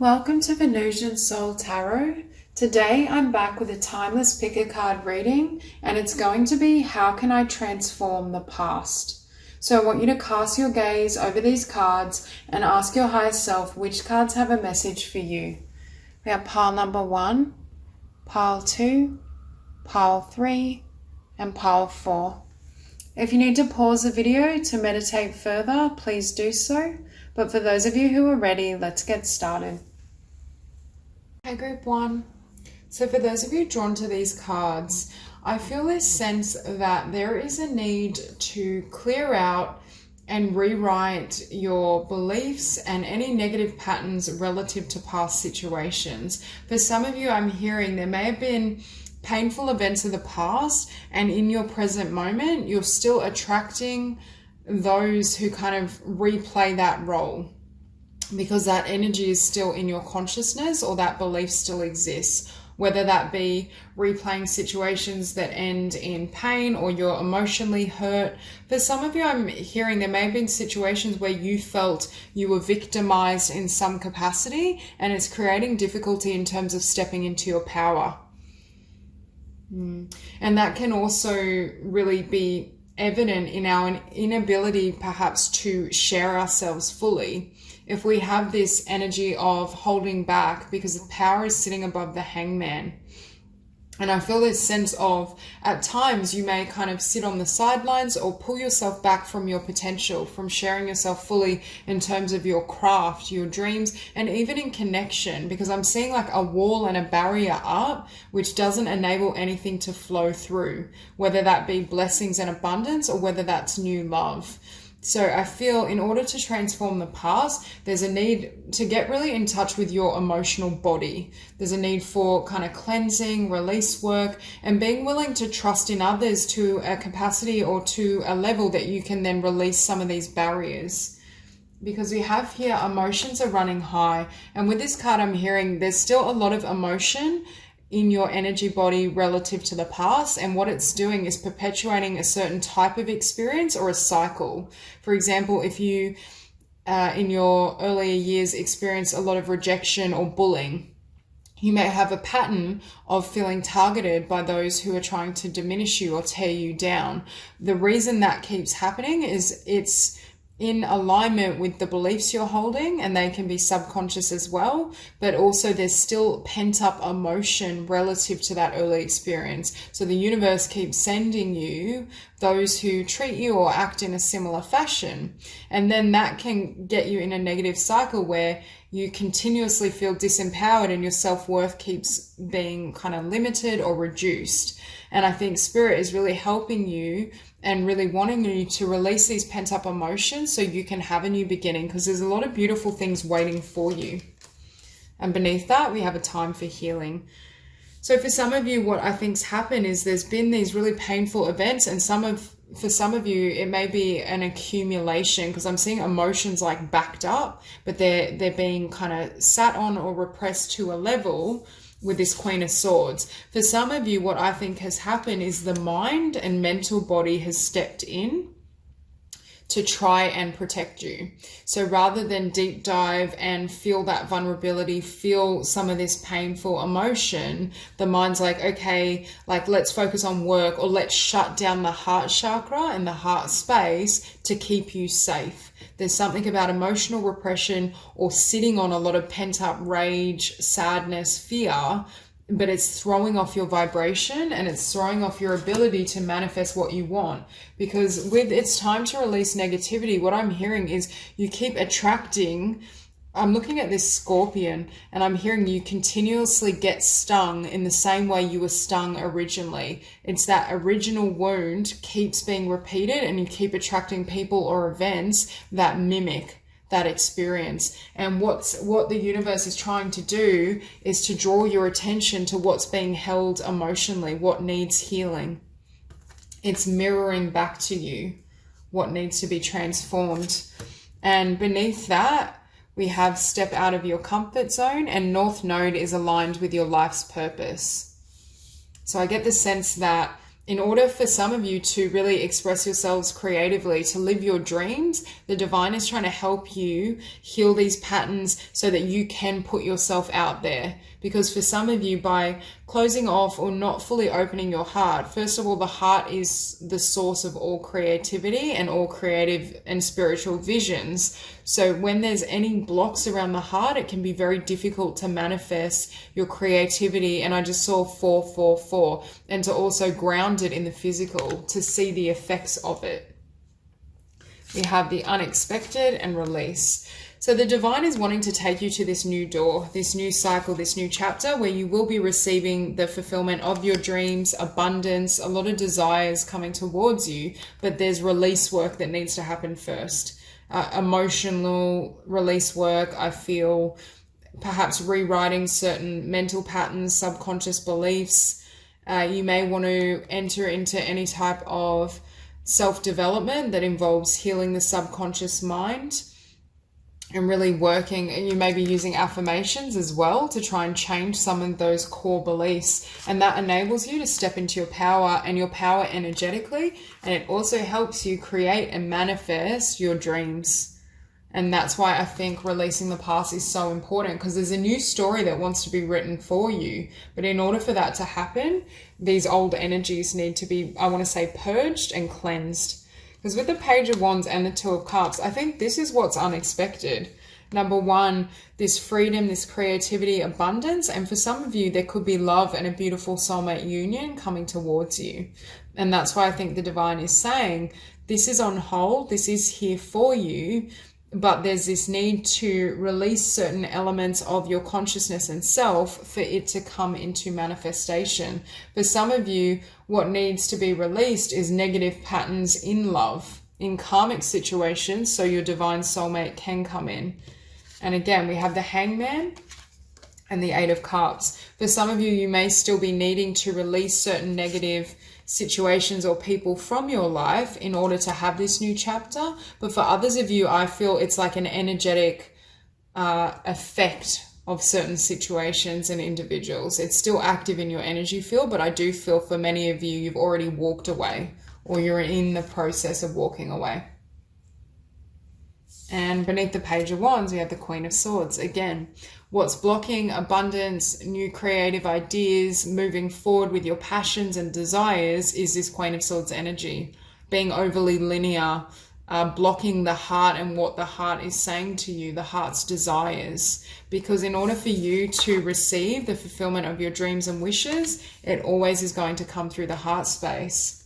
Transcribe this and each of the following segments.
Welcome to Venusian Soul Tarot. Today I'm back with a timeless pick a card reading, and it's going to be how can I transform the past? So I want you to cast your gaze over these cards and ask your higher self which cards have a message for you. We have pile number 1, pile 2, pile 3, and pile 4. If you need to pause the video to meditate further, please do so. But for those of you who are ready, let's get started. Okay, group 1. So for those of you drawn to these cards, I feel this sense that there is a need to clear out and rewrite your beliefs and any negative patterns relative to past situations. For some of you, I'm hearing there may have been painful events of the past, and in your present moment, you're still attracting those who kind of replay that role because that energy is still in your consciousness or that belief still exists, whether that be replaying situations that end in pain or you're emotionally hurt. For some of you, I'm hearing there may have been situations where you felt you were victimized in some capacity, and it's creating difficulty in terms of stepping into your power. And that can also really be evident in our inability perhaps to share ourselves fully. If we have this energy of holding back because the power is sitting above the hangman. And I feel this sense of, at times, you may kind of sit on the sidelines or pull yourself back from your potential, from sharing yourself fully in terms of your craft, your dreams, and even in connection, because I'm seeing like a wall and a barrier up, which doesn't enable anything to flow through, whether that be blessings and abundance or whether that's new love. So I feel in order to transform the past, there's a need to get really in touch with your emotional body. There's a need for kind of cleansing, release work, and being willing to trust in others to a capacity or to a level that you can then release some of these barriers. Because we have here emotions are running high. And with this card, I'm hearing there's still a lot of emotion in your energy body relative to the past, and what it's doing is perpetuating a certain type of experience or a cycle. For example, if you in your earlier years experience a lot of rejection or bullying, you may have a pattern of feeling targeted by those who are trying to diminish you or tear you down. The reason that keeps happening is it's in alignment with the beliefs you're holding, and they can be subconscious as well, but also there's still pent up emotion relative to that early experience. So the universe keeps sending you those who treat you or act in a similar fashion, and then that can get you in a negative cycle where you continuously feel disempowered and your self-worth keeps being kind of limited or reduced. And I think Spirit is really helping you and really wanting you to release these pent-up emotions so you can have a new beginning, because there's a lot of beautiful things waiting for you. And beneath that, we have a time for healing. So for some of you, what I think's happened is there's been these really painful events, and for some of you, it may be an accumulation, because I'm seeing emotions like backed up, but they're being kind of sat on or repressed to a level with this Queen of Swords. For some of you, what I think has happened is the mind and mental body has stepped in to try and protect you. So rather than deep dive and feel that vulnerability, feel some of this painful emotion, the mind's like, okay, like let's focus on work, or let's shut down the heart chakra and the heart space to keep you safe. There's something about emotional repression or sitting on a lot of pent up rage, sadness, fear, but it's throwing off your vibration and it's throwing off your ability to manifest what you want. Because with it's time to release negativity, what I'm hearing is you keep attracting. I'm looking at this Scorpion, and I'm hearing you continuously get stung in the same way you were stung originally. It's that original wound keeps being repeated, and you keep attracting people or events that mimic that experience. And what the universe is trying to do is to draw your attention to what's being held emotionally, what needs healing. It's mirroring back to you what needs to be transformed. And beneath that, we have step out of your comfort zone, and North Node is aligned with your life's purpose. So I get the sense that in order for some of you to really express yourselves creatively, to live your dreams, the divine is trying to help you heal these patterns so that you can put yourself out there. Because for some of you, by closing off or not fully opening your heart, first of all, the heart is the source of all creativity and all creative and spiritual visions. So when there's any blocks around the heart, it can be very difficult to manifest your creativity. And I just saw 444, and to also ground it in the physical, to see the effects of it. We have the unexpected and release. So the divine is wanting to take you to this new door, this new cycle, this new chapter where you will be receiving the fulfillment of your dreams, abundance, a lot of desires coming towards you, but there's release work that needs to happen first. Emotional release work, I feel, perhaps rewriting certain mental patterns, subconscious beliefs. You may want to enter into any type of self-development that involves healing the subconscious mind. And really working, and you may be using affirmations as well to try and change some of those core beliefs. And that enables you to step into your power and your power energetically. And it also helps you create and manifest your dreams. And that's why I think releasing the past is so important, because there's a new story that wants to be written for you. But in order for that to happen, these old energies need to be, I want to say, purged and cleansed. Because with the Page of Wands and the Two of Cups, I think this is what's unexpected. Number one, this freedom, this creativity, abundance. And for some of you, there could be love and a beautiful soulmate union coming towards you. And that's why I think the divine is saying, this is on hold, this is here for you, but there's this need to release certain elements of your consciousness and self for it to come into manifestation. For some of you, what needs to be released is negative patterns in love, in karmic situations, so your divine soulmate can come in. And again, we have the Hangman and the Eight of Cups. For some of you, you may still be needing to release certain negative situations or people from your life in order to have this new chapter. But for others of you, I feel it's like an energetic effect of certain situations and individuals. It's still active in your energy field, but I do feel for many of you, you've already walked away or you're in the process of walking away. And beneath the Page of Wands, we have the Queen of Swords. Again, what's blocking abundance, new creative ideas, moving forward with your passions and desires is this Queen of Swords energy. Being overly linear, blocking the heart and what the heart is saying to you, the heart's desires. Because in order for you to receive the fulfillment of your dreams and wishes, it always is going to come through the heart space.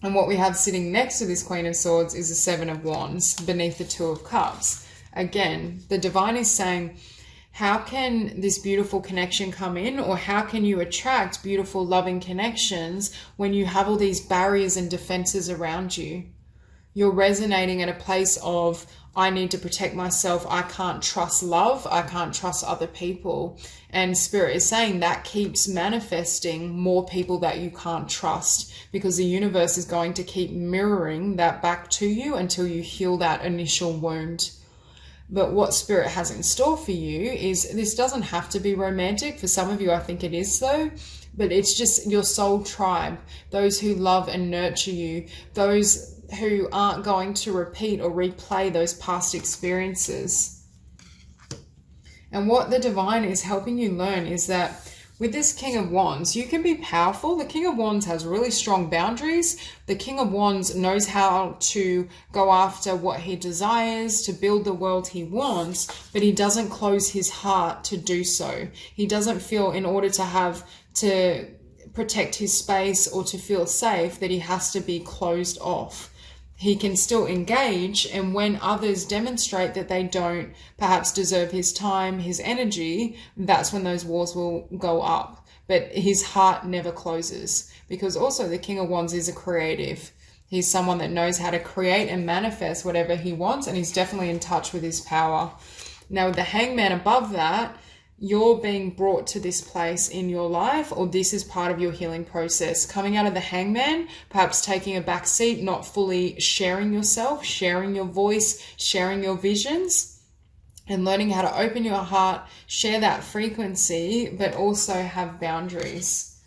And what we have sitting next to this Queen of Swords is the Seven of Wands beneath the Two of Cups. Again, the divine is saying, how can this beautiful connection come in, or how can you attract beautiful, loving connections when you have all these barriers and defenses around you? You're resonating at a place of, I need to protect myself. I can't trust love. I can't trust other people. And Spirit is saying that keeps manifesting more people that you can't trust, because the universe is going to keep mirroring that back to you until you heal that initial wound. But what Spirit has in store for you is, this doesn't have to be romantic. For some of you, I think it is though. But it's just your soul tribe, those who love and nurture you, those who aren't going to repeat or replay those past experiences. And what the divine is helping you learn is that with this King of Wands, you can be powerful. The King of Wands has really strong boundaries. The King of Wands knows how to go after what he desires, to build the world he wants, but he doesn't close his heart to do so. He doesn't feel, in order to have to protect his space or to feel safe, that he has to be closed off. He can still engage, and when others demonstrate that they don't perhaps deserve his time, his energy, that's when those walls will go up. But his heart never closes, because also the King of Wands is a creative. He's someone that knows how to create and manifest whatever he wants, and he's definitely in touch with his power. Now with the Hangman above that, you're being brought to this place in your life, or this is part of your healing process. Coming out of the Hangman, perhaps taking a back seat, not fully sharing yourself, sharing your voice, sharing your visions, and learning how to open your heart, share that frequency, but also have boundaries.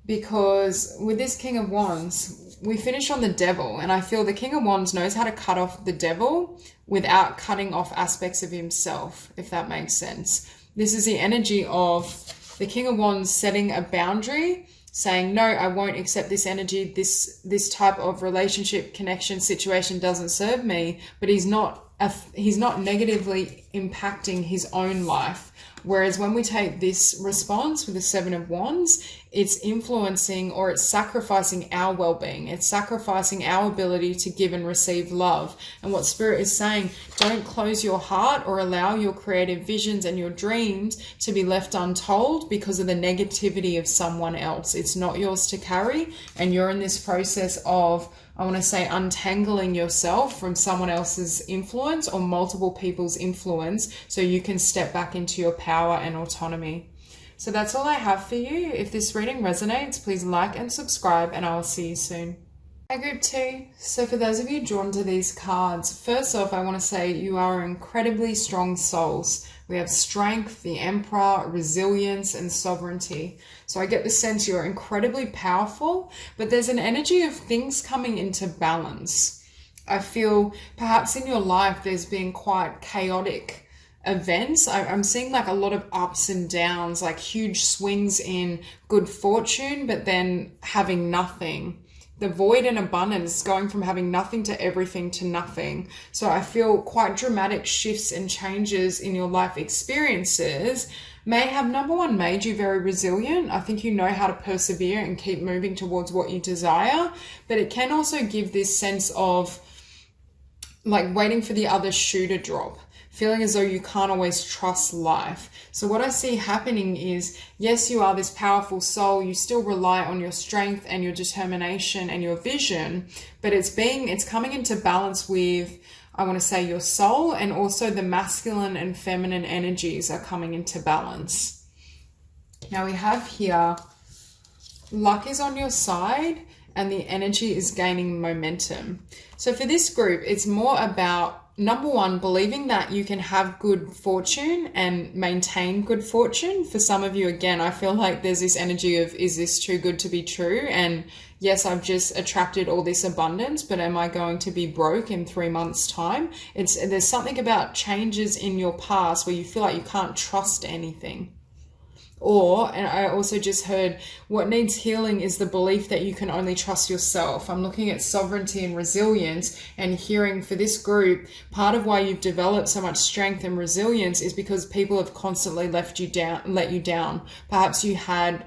because with this King of Wands, we finish on the Devil, and I feel the King of Wands knows how to cut off the devil without cutting off aspects of himself, if that makes sense. This is the energy of the King of Wands setting a boundary, saying, no, I won't accept this energy. This type of relationship, connection, situation doesn't serve me, but he's not negatively impacting his own life. Whereas when we take this response with the Seven of Wands, it's influencing, or it's sacrificing our well-being. It's sacrificing our ability to give and receive love. And what Spirit is saying, don't close your heart or allow your creative visions and your dreams to be left untold because of the negativity of someone else. It's not yours to carry. And you're in this process of, I want to say, untangling yourself from someone else's influence or multiple people's influence so you can step back into your power and autonomy. So that's all I have for you. If this reading resonates, please like and subscribe, and I will see you soon. Hi Group 2. So for those of you drawn to these cards, first off, I want to say you are incredibly strong souls. We have strength, the Emperor, resilience, and sovereignty. So I get the sense you're incredibly powerful, but there's an energy of things coming into balance. I feel perhaps in your life there's been quite chaotic events. I'm seeing like a lot of ups and downs, like huge swings in good fortune, but then having nothing. The void and abundance, going from having nothing to everything to nothing. So I feel quite dramatic shifts and changes in your life experiences may have, number one, made you very resilient. I think you know how to persevere and keep moving towards what you desire, but it can also give this sense of like waiting for the other shoe to drop, feeling as though you can't always trust life. So what I see happening is, yes, you are this powerful soul. You still rely on your strength and your determination and your vision, but it's coming into balance with, I want to say, your soul, and also the masculine and feminine energies are coming into balance. Now we have here, luck is on your side and the energy is gaining momentum. So for this group, it's more about, number one, believing that you can have good fortune and maintain good fortune. For some of you, again, I feel like there's this energy of, is this too good to be true? And yes, I've just attracted all this abundance, but am I going to be broke in 3 months' time? There's something about changes in your past where you feel like you can't trust anything. And I also just heard, what needs healing is the belief that you can only trust yourself. I'm looking at sovereignty and resilience, and hearing for this group, part of why you've developed so much strength and resilience is because people have constantly let you down. Perhaps you had,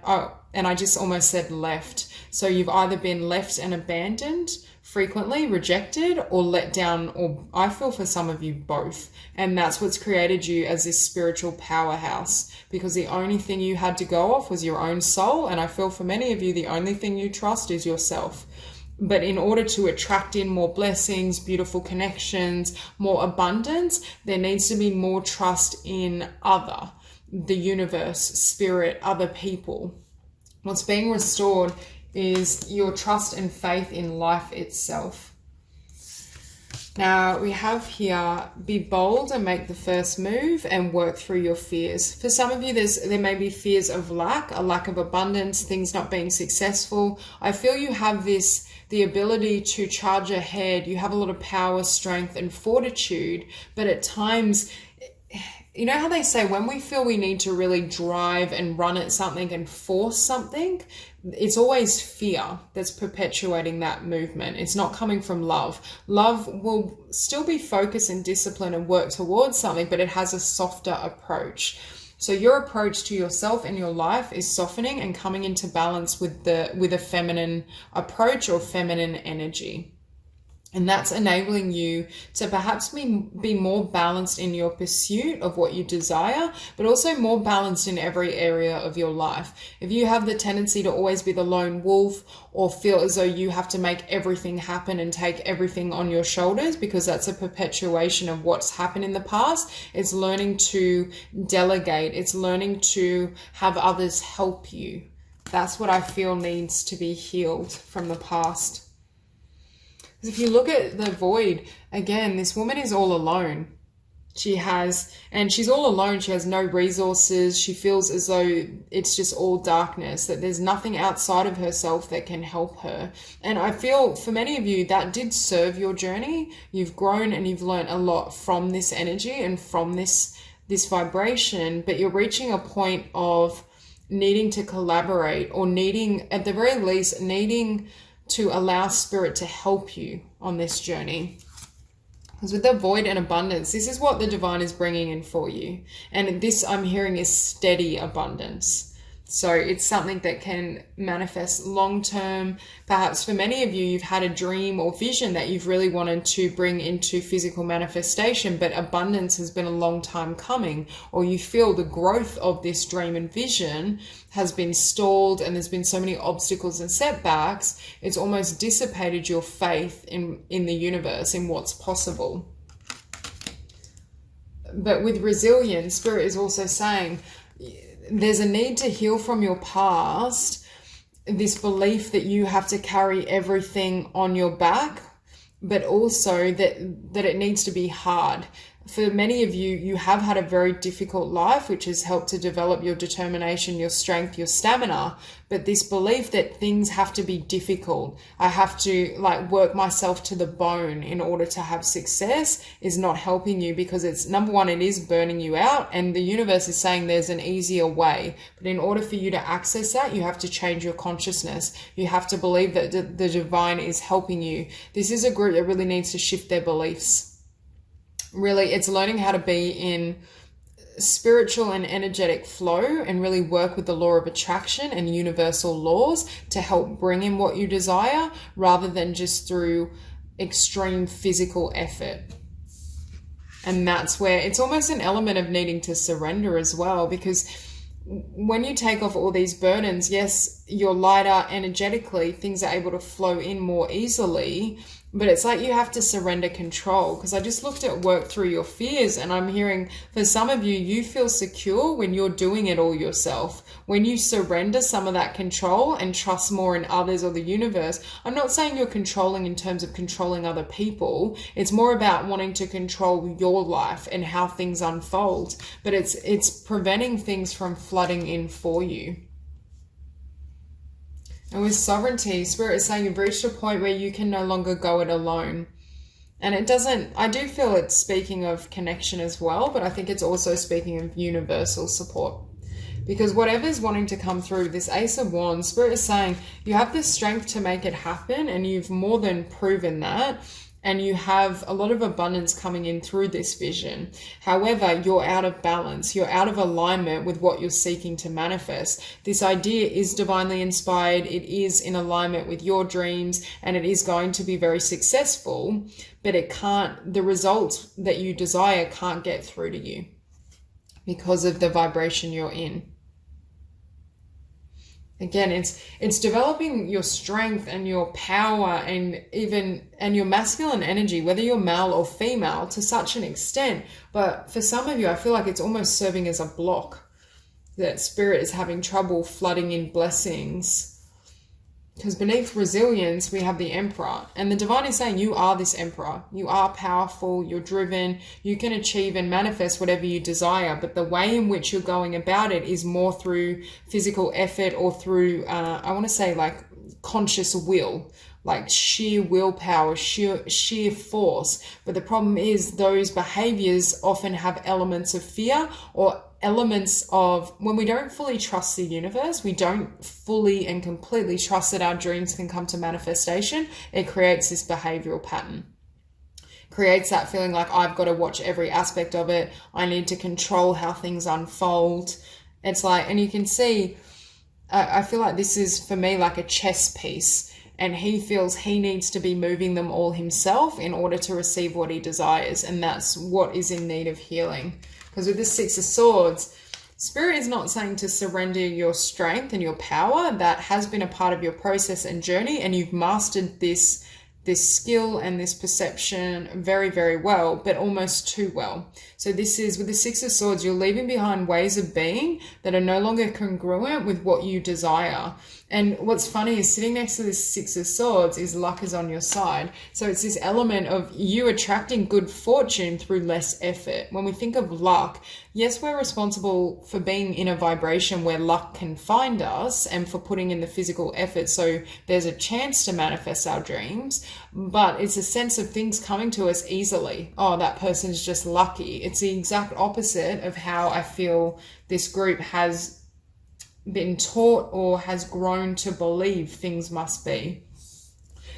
and I just almost said left. So you've either been left and abandoned, frequently rejected, or let down, or I feel for some of you both. And that's what's created you as this spiritual powerhouse, because the only thing you had to go off was your own soul. And I feel for many of you, the only thing you trust is yourself. But in order to attract in more blessings, beautiful connections, more abundance, there needs to be more trust in the universe, spirit, other people. What's being restored is your trust and faith in life itself. Now we have here, be bold and make the first move and work through your fears. For some of you, there may be fears of a lack of abundance, things not being successful. I feel you have the ability to charge ahead. You have a lot of power, strength, and fortitude, but at times, you know how they say when we feel we need to really drive and run at something and force something, it's always fear that's perpetuating that movement. It's not coming from love. Love will still be focused and disciplined and work towards something, but it has a softer approach. So your approach to yourself and your life is softening and coming into balance with a feminine approach or feminine energy. And that's enabling you to perhaps be more balanced in your pursuit of what you desire, but also more balanced in every area of your life. If you have the tendency to always be the lone wolf, or feel as though you have to make everything happen and take everything on your shoulders, because that's a perpetuation of what's happened in the past, it's learning to delegate. It's learning to have others help you. That's what I feel needs to be healed from the past. If you look at the void, again, this woman is all alone. She has, and she's all alone. She has no resources. She feels as though it's just all darkness, that there's nothing outside of herself that can help her. And I feel for many of you that did serve your journey. You've grown and you've learned a lot from this energy and from this vibration, but you're reaching a point of needing to collaborate, or needing, at the very least, needing to allow spirit to help you on this journey. Because with the void and abundance, this is what the divine is bringing in for you. And this, I'm hearing, is steady abundance. So it's something that can manifest long term. Perhaps for many of you, you've had a dream or vision that you've really wanted to bring into physical manifestation, but abundance has been a long time coming, or you feel the growth of this dream and vision has been stalled and there's been so many obstacles and setbacks, it's almost dissipated your faith in the universe, in what's possible. But with resilience, Spirit is also saying, there's a need to heal from your past, this belief that you have to carry everything on your back, but also that it needs to be hard. For many of you, you have had a very difficult life, which has helped to develop your determination, your strength, your stamina. But this belief that things have to be difficult, I have to work myself to the bone in order to have success, is not helping you, because it's, number one, it is burning you out, and the universe is saying there's an easier way. But in order for you to access that, you have to change your consciousness. You have to believe that the divine is helping you. This is a group that really needs to shift their beliefs. Really, it's learning how to be in spiritual and energetic flow and really work with the law of attraction and universal laws to help bring in what you desire, rather than just through extreme physical effort. And that's where it's almost an element of needing to surrender as well, because when you take off all these burdens, yes, you're lighter energetically, things are able to flow in more easily, but it's like you have to surrender control. Because I just looked at work through your fears, and I'm hearing for some of you, you feel secure when you're doing it all yourself. When you surrender some of that control and trust more in others or the universe. I'm not saying you're controlling in terms of controlling other people. It's more about wanting to control your life and how things unfold. But it's preventing things from flooding in for you. And with sovereignty, Spirit is saying you've reached a point where you can no longer go it alone. And it doesn't, I do feel it's speaking of connection as well, but I think it's also speaking of universal support. Because whatever's wanting to come through, this Ace of Wands, Spirit is saying you have the strength to make it happen, and you've more than proven that. And you have a lot of abundance coming in through this vision. However, you're out of balance. You're out of alignment with what you're seeking to manifest. This idea is divinely inspired. It is in alignment with your dreams, and it is going to be very successful, but the results that you desire can't get through to you because of the vibration you're in. Again, it's developing your strength and your power and your masculine energy, whether you're male or female, to such an extent. But for some of you, I feel like it's almost serving as a block, that Spirit is having trouble flooding in blessings. Because beneath resilience, we have the Emperor. And the divine is saying you are this Emperor. You are powerful, you're driven, you can achieve and manifest whatever you desire. But the way in which you're going about it is more through physical effort, or through, I want to say conscious will, like sheer willpower, sheer force. But the problem is those behaviors often have elements of fear, or elements of, when we don't fully trust the universe, we don't fully and completely trust that our dreams can come to manifestation, it creates this behavioral pattern. Creates that feeling like I've got to watch every aspect of it. I need to control how things unfold. It's like, and you can see, I feel like this is for me like a chess piece, and he feels he needs to be moving them all himself in order to receive what he desires. And that's what is in need of healing. Because with the Six of Swords, Spirit is not saying to surrender your strength and your power. That has been a part of your process and journey, and you've mastered this skill and this perception very, very well, but almost too well. So this is, with the Six of Swords, you're leaving behind ways of being that are no longer congruent with what you desire. And what's funny is sitting next to this Six of Swords is luck is on your side. So it's this element of you attracting good fortune through less effort. When we think of luck, yes, we're responsible for being in a vibration where luck can find us and for putting in the physical effort so there's a chance to manifest our dreams. But it's a sense of things coming to us easily. Oh, that person's just lucky. It's the exact opposite of how I feel this group has been taught or has grown to believe things must be.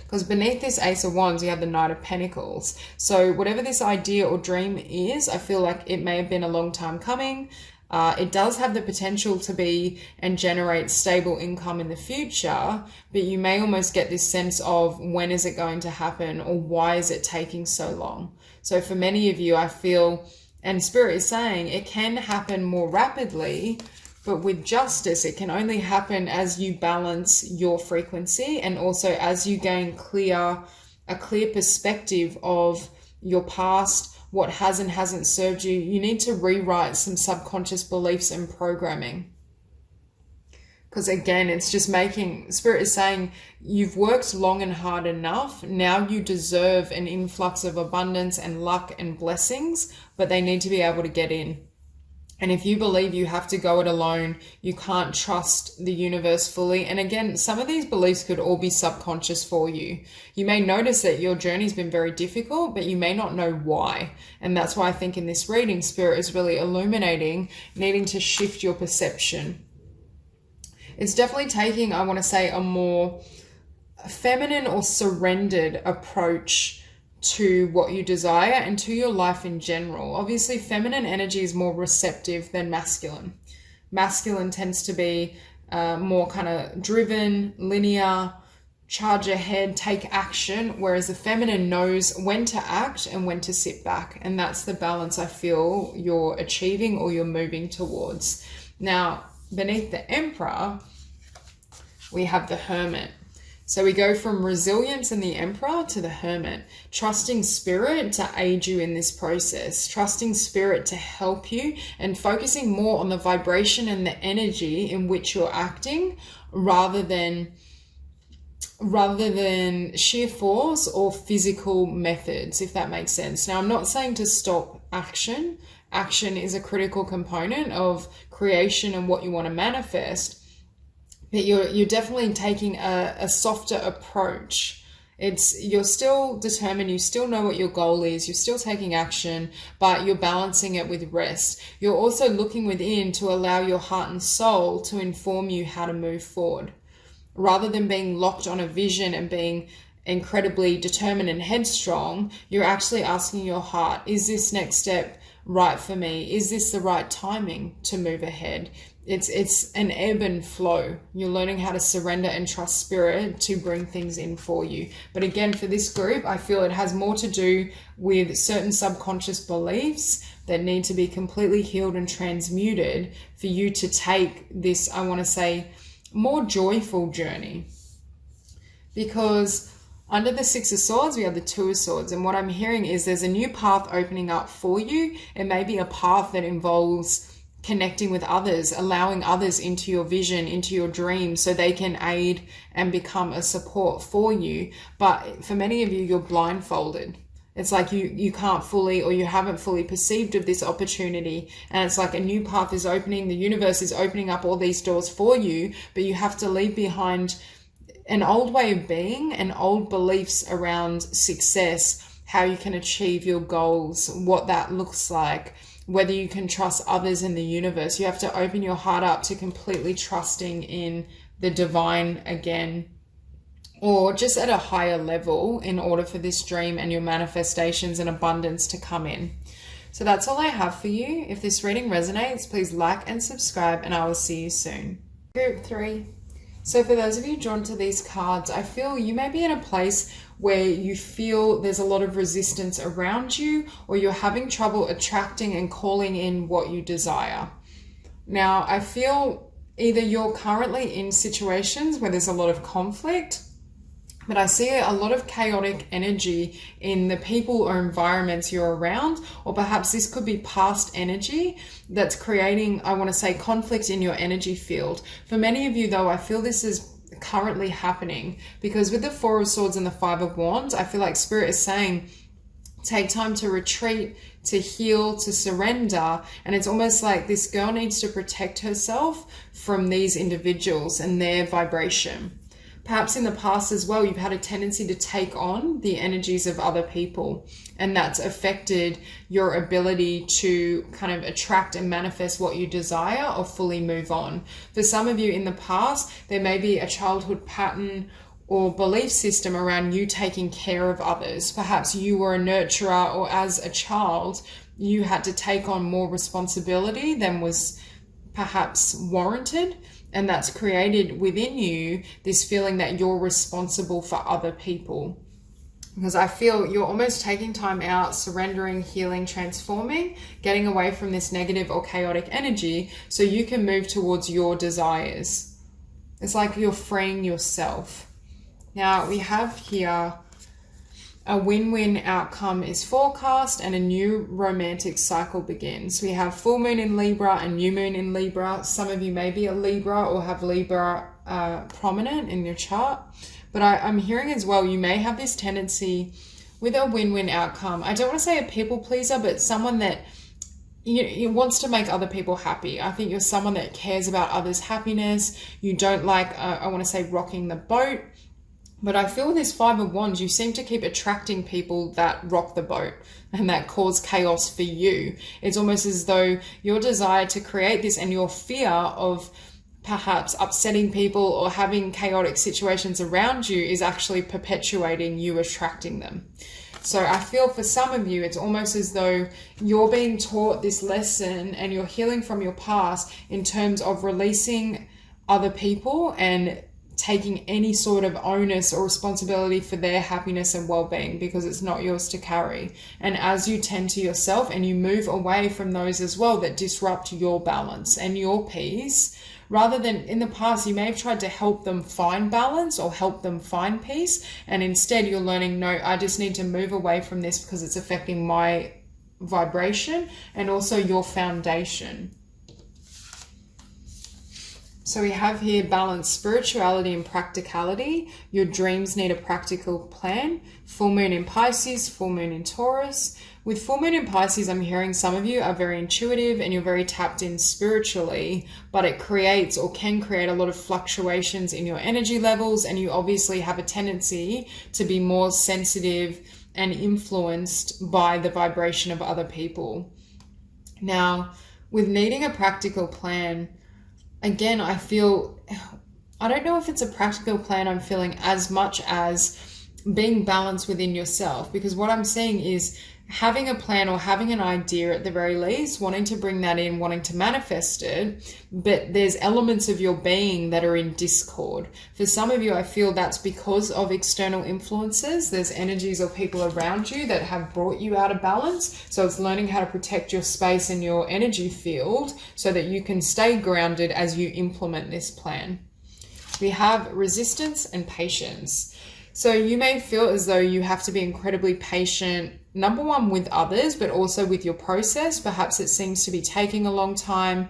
Because beneath this Ace of Wands, you have the Knight of Pentacles. So whatever this idea or dream is, I feel like it may have been a long time coming. It does have the potential to be and generate stable income in the future, but you may almost get this sense of when is it going to happen or why is it taking so long? So for many of you, I feel, and Spirit is saying it can happen more rapidly, but with justice, it can only happen as you balance your frequency and also as you gain a clear perspective of your past, what has and hasn't served you. You need to rewrite some subconscious beliefs and programming. Because again, it's just making, Spirit is saying, you've worked long and hard enough. Now you deserve an influx of abundance and luck and blessings, but they need to be able to get in. And if you believe you have to go it alone, you can't trust the universe fully. And again, some of these beliefs could all be subconscious for you. You may notice that your journey's been very difficult, but you may not know why. And that's why I think in this reading, Spirit is really illuminating, needing to shift your perception. It's definitely taking, I want to say, a more feminine or surrendered approach to what you desire and to your life in general. Obviously, feminine energy is more receptive than masculine. Masculine tends to be more kind of driven, linear, charge ahead, take action, whereas the feminine knows when to act and when to sit back. And that's the balance I feel you're achieving or you're moving towards. Now, beneath the Emperor, we have the Hermit. So we go from resilience and the Emperor to the Hermit, trusting Spirit to aid you in this process, trusting Spirit to help you and focusing more on the vibration and the energy in which you're acting rather than sheer force or physical methods, if that makes sense. Now, I'm not saying to stop action. Action is a critical component of creation and what you want to manifest. But you're definitely taking a softer approach. You're still determined, you still know what your goal is, you're still taking action, but you're balancing it with rest. You're also looking within to allow your heart and soul to inform you how to move forward. Rather than being locked on a vision and being incredibly determined and headstrong, you're actually asking your heart, is this next step right for me? Is this the right timing to move ahead? It's an ebb and flow. You're learning how to surrender and trust Spirit to bring things in for you. But again, for this group, I feel it has more to do with certain subconscious beliefs that need to be completely healed and transmuted for you to take this, I want to say, more joyful journey. Because under the Six of Swords, we have the Two of Swords. And what I'm hearing is there's a new path opening up for you. It may be a path that involves connecting with others, allowing others into your vision, into your dreams, so they can aid and become a support for you. But for many of you, you're blindfolded. It's like you can't fully, or you haven't fully perceived of this opportunity. And it's like a new path is opening. The universe is opening up all these doors for you, but you have to leave behind an old way of being and old beliefs around success, how you can achieve your goals, what that looks like, whether you can trust others in the universe. You have to open your heart up to completely trusting in the divine again, or just at a higher level in order for this dream and your manifestations and abundance to come in. So that's all I have for you. If this reading resonates, please like and subscribe, and I will see you soon. Group 3. So for those of you drawn to these cards, I feel you may be in a place where you feel there's a lot of resistance around you, or you're having trouble attracting and calling in what you desire. Now, I feel either you're currently in situations where there's a lot of conflict, but I see a lot of chaotic energy in the people or environments you're around, or perhaps this could be past energy that's creating, I want to say, conflict in your energy field. For many of you though, I feel this is currently happening. Because with the Four of Swords and the Five of Wands, I feel like Spirit is saying, take time to retreat, to heal, to surrender. And it's almost like this girl needs to protect herself from these individuals and their vibration. Perhaps in the past as well, you've had a tendency to take on the energies of other people, and that's affected your ability to kind of attract and manifest what you desire or fully move on. For some of you in the past, there may be a childhood pattern or belief system around you taking care of others. Perhaps you were a nurturer, or as a child, you had to take on more responsibility than was perhaps warranted. And that's created within you this feeling that you're responsible for other people. Because I feel you're almost taking time out, surrendering, healing, transforming, getting away from this negative or chaotic energy so you can move towards your desires. It's like you're freeing yourself. Now we have here a win-win outcome is forecast and a new romantic cycle begins. We have full moon in Libra and new moon in Libra. Some of you may be a Libra or have Libra prominent in your chart. But I'm hearing as well, you may have this tendency with a win-win outcome. I don't want to say a people pleaser, but someone that wants to make other people happy. I think you're someone that cares about others' happiness. You don't like, I want to say, rocking the boat. But I feel with this Five of Wands, you seem to keep attracting people that rock the boat and that cause chaos for you. It's almost as though your desire to create this and your fear of perhaps upsetting people or having chaotic situations around you is actually perpetuating you attracting them. So I feel for some of you, it's almost as though you're being taught this lesson and you're healing from your past in terms of releasing other people and taking any sort of onus or responsibility for their happiness and well-being, because it's not yours to carry. And as you tend to yourself and you move away from those as well that disrupt your balance and your peace, rather than in the past, you may have tried to help them find balance or help them find peace. And instead you're learning, no, I just need to move away from this because it's affecting my vibration and also your foundation. So we have here balance, spirituality and practicality. Your dreams need a practical plan. Full moon in Pisces, full moon in Taurus. With full moon in Pisces, I'm hearing some of you are very intuitive and you're very tapped in spiritually, but it creates or can create a lot of fluctuations in your energy levels, and you obviously have a tendency to be more sensitive and influenced by the vibration of other people. Now, with needing a practical plan, again, I don't know if it's a practical plan I'm feeling as much as being balanced within yourself, because what I'm seeing is having a plan or having an idea at the very least, wanting to bring that in, wanting to manifest it, but there's elements of your being that are in discord. For some of you, I feel that's because of external influences. There's energies or people around you that have brought you out of balance. So it's learning how to protect your space and your energy field so that you can stay grounded as you implement this plan. We have resistance and patience. So you may feel as though you have to be incredibly patient, number one, with others, but also with your process. Perhaps it seems to be taking a long time.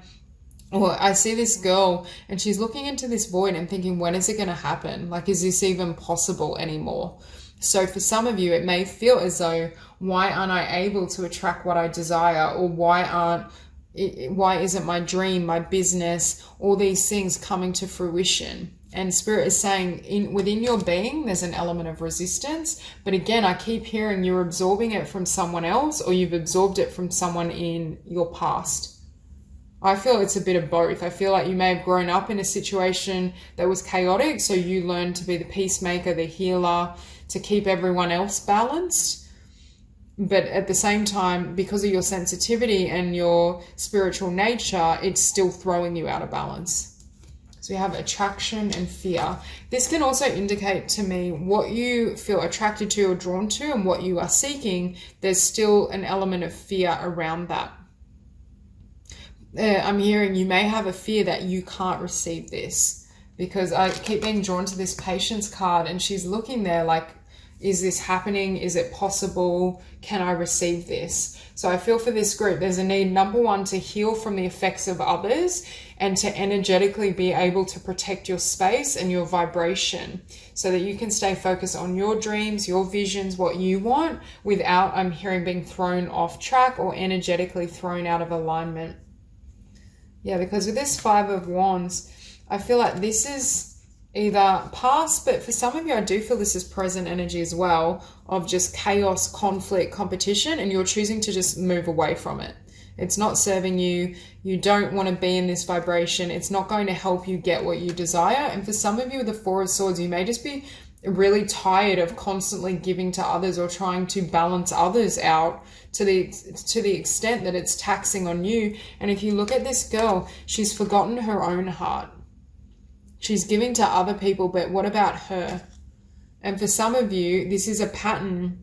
Or I see this girl and she's looking into this void and thinking, when is it going to happen? Like, is this even possible anymore? So for some of you, it may feel as though, why aren't I able to attract what I desire? Or why isn't my dream, my business, all these things coming to fruition? And Spirit is saying within your being, there's an element of resistance. But again, I keep hearing you're absorbing it from someone else, or you've absorbed it from someone in your past. I feel it's a bit of both. I feel like you may have grown up in a situation that was chaotic, so you learned to be the peacemaker, the healer, to keep everyone else balanced. But at the same time, because of your sensitivity and your spiritual nature, it's still throwing you out of balance. So we have attraction and fear. This can also indicate to me what you feel attracted to or drawn to and what you are seeking. There's still an element of fear around that. I'm hearing you may have a fear that you can't receive this, because I keep being drawn to this patience card and she's looking there like Is this happening? Is it possible? Can I receive this? So I feel for this group, there's a need, number one, to heal from the effects of others and to energetically be able to protect your space and your vibration so that you can stay focused on your dreams, your visions, what you want, without, I'm hearing, being thrown off track or energetically thrown out of alignment. Yeah, because with this Five of Wands, I feel like this is either past, but for some of you, I do feel this is present energy as well, of just chaos, conflict, competition, and you're choosing to just move away from it. It's not serving you. You don't want to be in this vibration. It's not going to help you get what you desire. And for some of you with the Four of Swords, you may just be really tired of constantly giving to others or trying to balance others out to the extent that it's taxing on you. And if you look at this girl, she's forgotten her own heart. She's giving to other people, but what about her? And for some of you, this is a pattern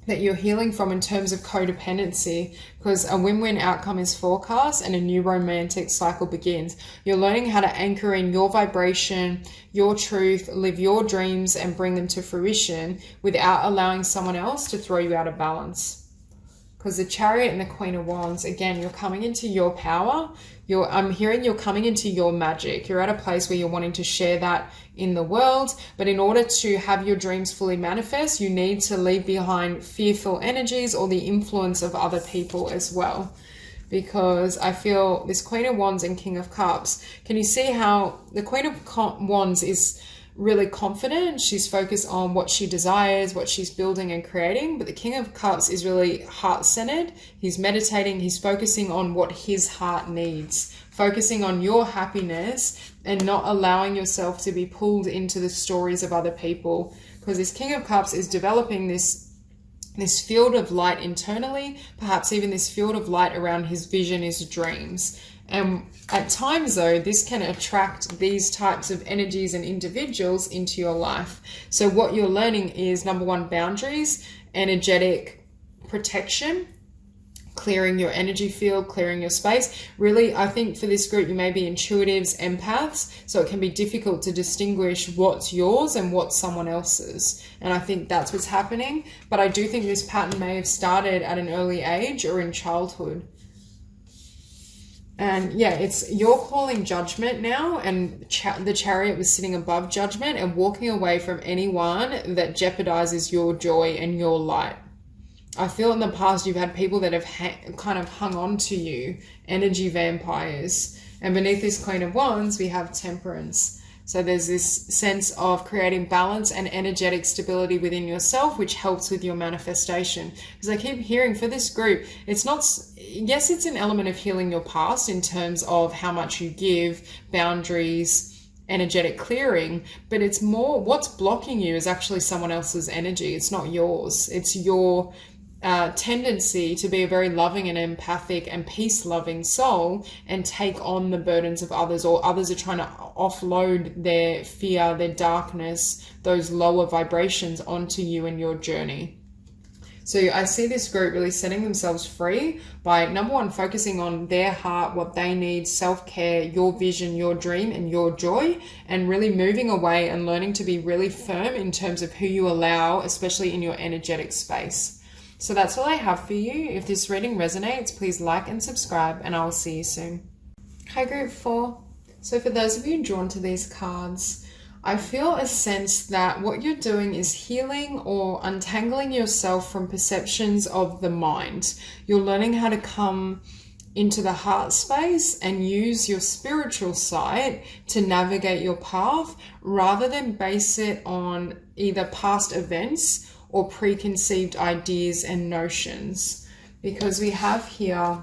that you're healing from in terms of codependency, because a win-win outcome is forecast and a new romantic cycle begins. You're learning how to anchor in your vibration, your truth, live your dreams and bring them to fruition without allowing someone else to throw you out of balance. Because the Chariot and the Queen of Wands, again, you're coming into your power. I'm hearing you're coming into your magic. You're at a place where you're wanting to share that in the world. But in order to have your dreams fully manifest, you need to leave behind fearful energies or the influence of other people as well. Because I feel this Queen of Wands and King of Cups, can you see how the Queen of Wands is really confident? She's focused on what she desires, what she's building and creating. But the King of Cups is really heart-centered. He's meditating. He's focusing on what his heart needs, focusing on your happiness and not allowing yourself to be pulled into the stories of other people. Because this King of Cups is developing this field of light internally, perhaps even this field of light around his vision, his dreams. And at times, though, this can attract these types of energies and individuals into your life. So what you're learning is, number one, boundaries, energetic protection, clearing your energy field, clearing your space. Really, I think for this group, you may be intuitives, empaths, so it can be difficult to distinguish what's yours and what's someone else's. And I think that's what's happening. But I do think this pattern may have started at an early age or in childhood. And yeah, you're calling judgment now, and the Chariot was sitting above judgment and walking away from anyone that jeopardizes your joy and your light. I feel in the past you've had people that have kind of hung on to you, energy vampires. And beneath this Queen of Wands, we have Temperance. So there's this sense of creating balance and energetic stability within yourself, which helps with your manifestation. Because I keep hearing for this group, it's not, yes, it's an element of healing your past in terms of how much you give, boundaries, energetic clearing, but it's more what's blocking you is actually someone else's energy. It's not yours. It's your tendency to be a very loving and empathic and peace-loving soul and take on the burdens of others, or others are trying to offload their fear, their darkness, those lower vibrations onto you in your journey. So I see this group really setting themselves free by, number one, focusing on their heart, what they need, self-care, your vision, your dream, and your joy, and really moving away and learning to be really firm in terms of who you allow, especially in your energetic space. So that's all I have for you. If this reading resonates, please like and subscribe, and I will see you soon. Hi, Group 4. So for those of you drawn to these cards, I feel a sense that what you're doing is healing or untangling yourself from perceptions of the mind. You're learning how to come into the heart space and use your spiritual side to navigate your path rather than base it on either past events or preconceived ideas and notions. Because we have here,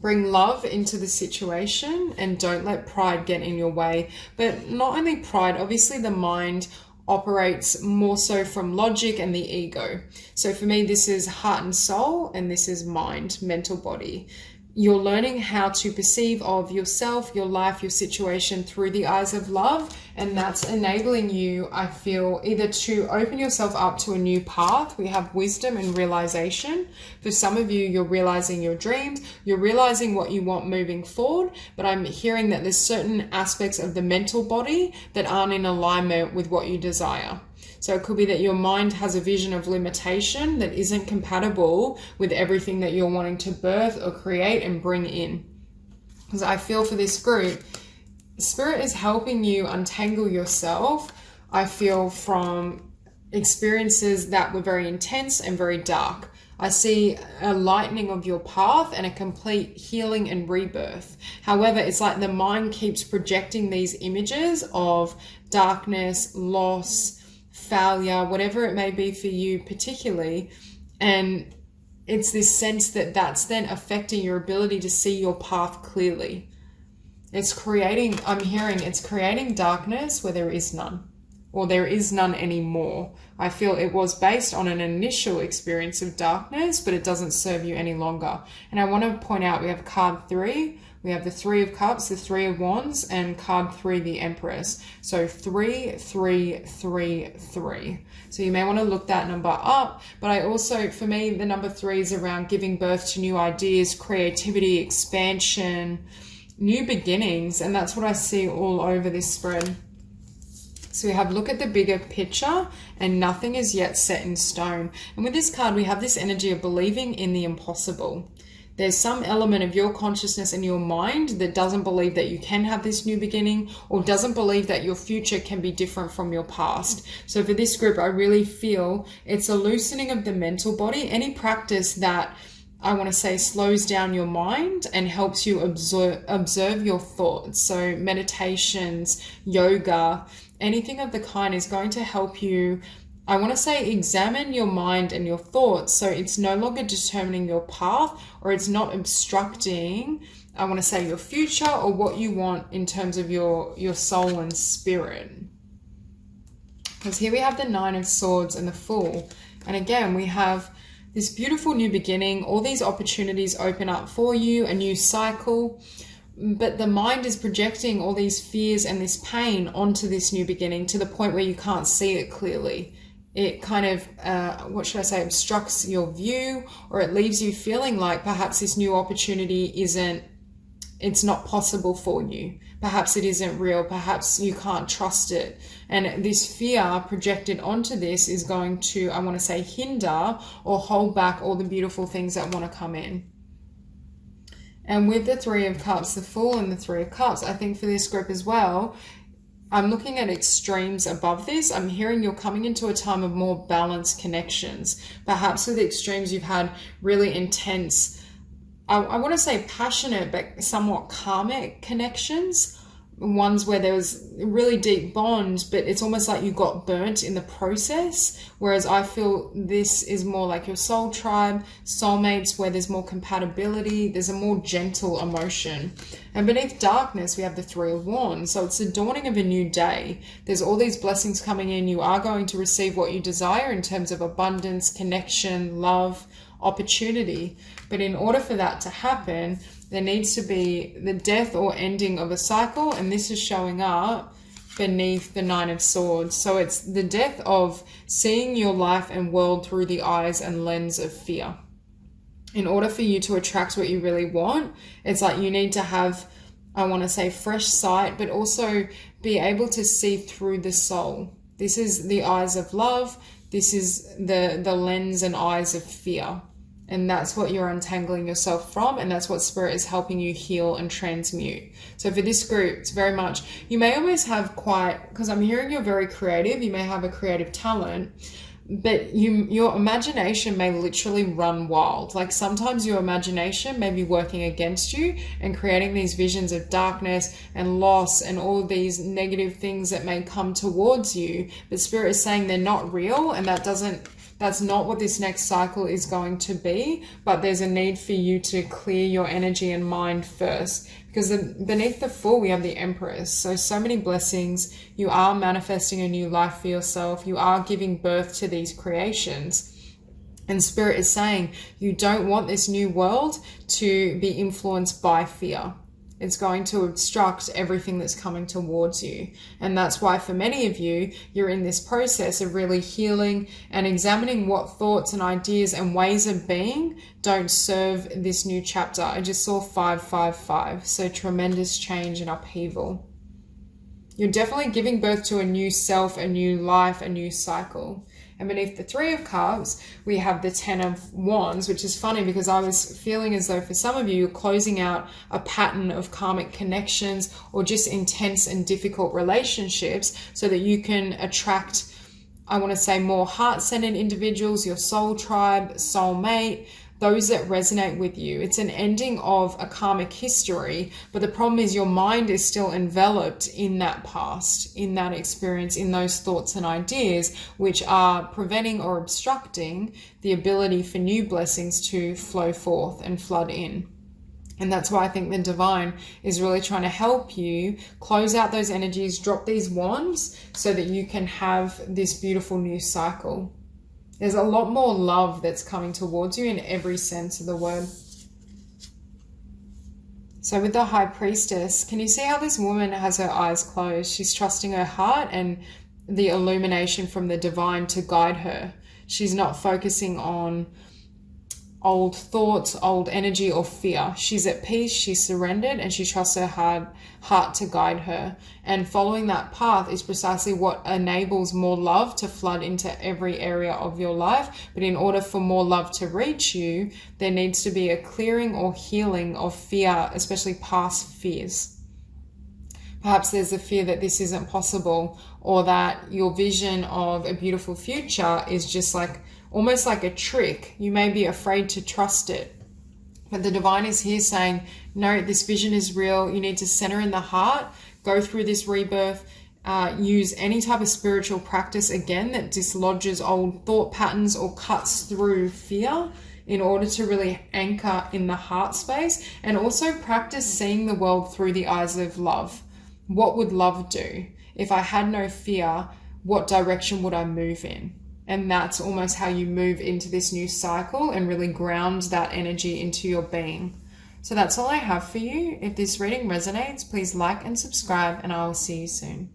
bring love into the situation and don't let pride get in your way. But not only pride, obviously the mind operates more so from logic and the ego. So for me, this is heart and soul, and this is mind, mental body. You're learning how to perceive of yourself, your life, your situation through the eyes of love. And that's enabling you, I feel, either to open yourself up to a new path. We have wisdom and realization. For some of you, you're realizing your dreams. You're realizing what you want moving forward. But I'm hearing that there's certain aspects of the mental body that aren't in alignment with what you desire. So it could be that your mind has a vision of limitation that isn't compatible with everything that you're wanting to birth or create and bring in. Because I feel for this group, Spirit is helping you untangle yourself, I feel, from experiences that were very intense and very dark. I see a lightening of your path and a complete healing and rebirth. However, it's like the mind keeps projecting these images of darkness, loss, failure, whatever it may be for you particularly. And it's this sense that that's then affecting your ability to see your path clearly. It's creating, I'm hearing, it's creating darkness where there is none. Or there is none anymore. I feel it was based on an initial experience of darkness, but it doesn't serve you any longer. And I want to point out, we have card 3, we have the 3 of Cups, the 3 of Wands, and card 3, the Empress. So 3, 3, 3, 3. So you may want to look that number up. But I also, for me, the number 3 is around giving birth to new ideas, creativity, expansion, new beginnings. And that's what I see all over this spread. So we have look at the bigger picture and nothing is yet set in stone. And with this card, we have this energy of believing in the impossible. There's some element of your consciousness and your mind that doesn't believe that you can have this new beginning, or doesn't believe that your future can be different from your past. So for this group, I really feel it's a loosening of the mental body. Any practice that I want to say slows down your mind and helps you observe your thoughts. So meditations, yoga, anything of the kind is going to help you, I want to say, examine your mind and your thoughts. So it's no longer determining your path, or it's not obstructing, I want to say, your future or what you want in terms of your soul and spirit. Because here we have the 9 of Swords and the Fool. And again, we have this beautiful new beginning. All these opportunities open up for you, a new cycle. But the mind is projecting all these fears and this pain onto this new beginning to the point where you can't see it clearly. It kind of, what should I say, obstructs your view, or it leaves you feeling like perhaps this new opportunity it's not possible for you. Perhaps it isn't real. Perhaps you can't trust it. And this fear projected onto this is going to, I want to say, hinder or hold back all the beautiful things that want to come in. And with the 3 of Cups, the Fool and the 3 of Cups, I think for this group as well, I'm looking at extremes above this. I'm hearing you're coming into a time of more balanced connections. Perhaps with the extremes, you've had really intense, I want to say passionate, but somewhat karmic connections. Ones where there was a really deep bond, but it's almost like you got burnt in the process. Whereas I feel this is more like your soul tribe, soulmates, where there's more compatibility, there's a more gentle emotion. And beneath darkness, we have the 3 of Wands. So it's the dawning of a new day. There's all these blessings coming in. You are going to receive what you desire in terms of abundance, connection, love, opportunity. But in order for that to happen, there needs to be the death or ending of a cycle, and this is showing up beneath the 9 of Swords. So it's the death of seeing your life and world through the eyes and lens of fear. In order for you to attract what you really want, it's like you need to have, I want to say, fresh sight, but also be able to see through the soul. This is the eyes of love. This is the lens and eyes of fear. And that's what you're untangling yourself from. And that's what Spirit is helping you heal and transmute. So for this group, it's very much, you may almost have quite, because I'm hearing you're very creative. You may have a creative talent, but your imagination may literally run wild. Like sometimes your imagination may be working against you and creating these visions of darkness and loss and all these negative things that may come towards you. But Spirit is saying they're not real, and that's not what this next cycle is going to be, but there's a need for you to clear your energy and mind first. Because beneath the Fool, we have the Empress. So many blessings. You are manifesting a new life for yourself. You are giving birth to these creations. And Spirit is saying you don't want this new world to be influenced by fear. It's going to obstruct everything that's coming towards you. And that's why for many of you, you're in this process of really healing and examining what thoughts and ideas and ways of being don't serve this new chapter. I just saw 555. So tremendous change and upheaval. You're definitely giving birth to a new self, a new life, a new cycle. And beneath the Three of Cups, we have the Ten of Wands, which is funny because I was feeling as though for some of you, you're closing out a pattern of karmic connections or just intense and difficult relationships so that you can attract, I want to say, more heart-centered individuals, your soul tribe, soulmate, those that resonate with you. It's an ending of a karmic history, but the problem is your mind is still enveloped in that past, in that experience, in those thoughts and ideas, which are preventing or obstructing the ability for new blessings to flow forth and flood in. And that's why I think the divine is really trying to help you close out those energies, drop these wands so that you can have this beautiful new cycle. There's a lot more love that's coming towards you in every sense of the word. So with the High Priestess, can you see how this woman has her eyes closed? She's trusting her heart and the illumination from the divine to guide her. She's not focusing on old thoughts, old energy, or fear. She's at peace, she's surrendered, and she trusts her heart to guide her. And following that path is precisely what enables more love to flood into every area of your life. But in order for more love to reach you, there needs to be a clearing or healing of fear, especially past fears. Perhaps there's a fear that this isn't possible, or that your vision of a beautiful future is just almost like a trick. You may be afraid to trust it. But the divine is here saying, no, this vision is real. You need to center in the heart, go through this rebirth, use any type of spiritual practice, again, that dislodges old thought patterns or cuts through fear in order to really anchor in the heart space. And also practice seeing the world through the eyes of love. What would love do? If I had no fear, what direction would I move in? And that's almost how you move into this new cycle and really ground that energy into your being. So that's all I have for you. If this reading resonates, please like and subscribe, and I will see you soon.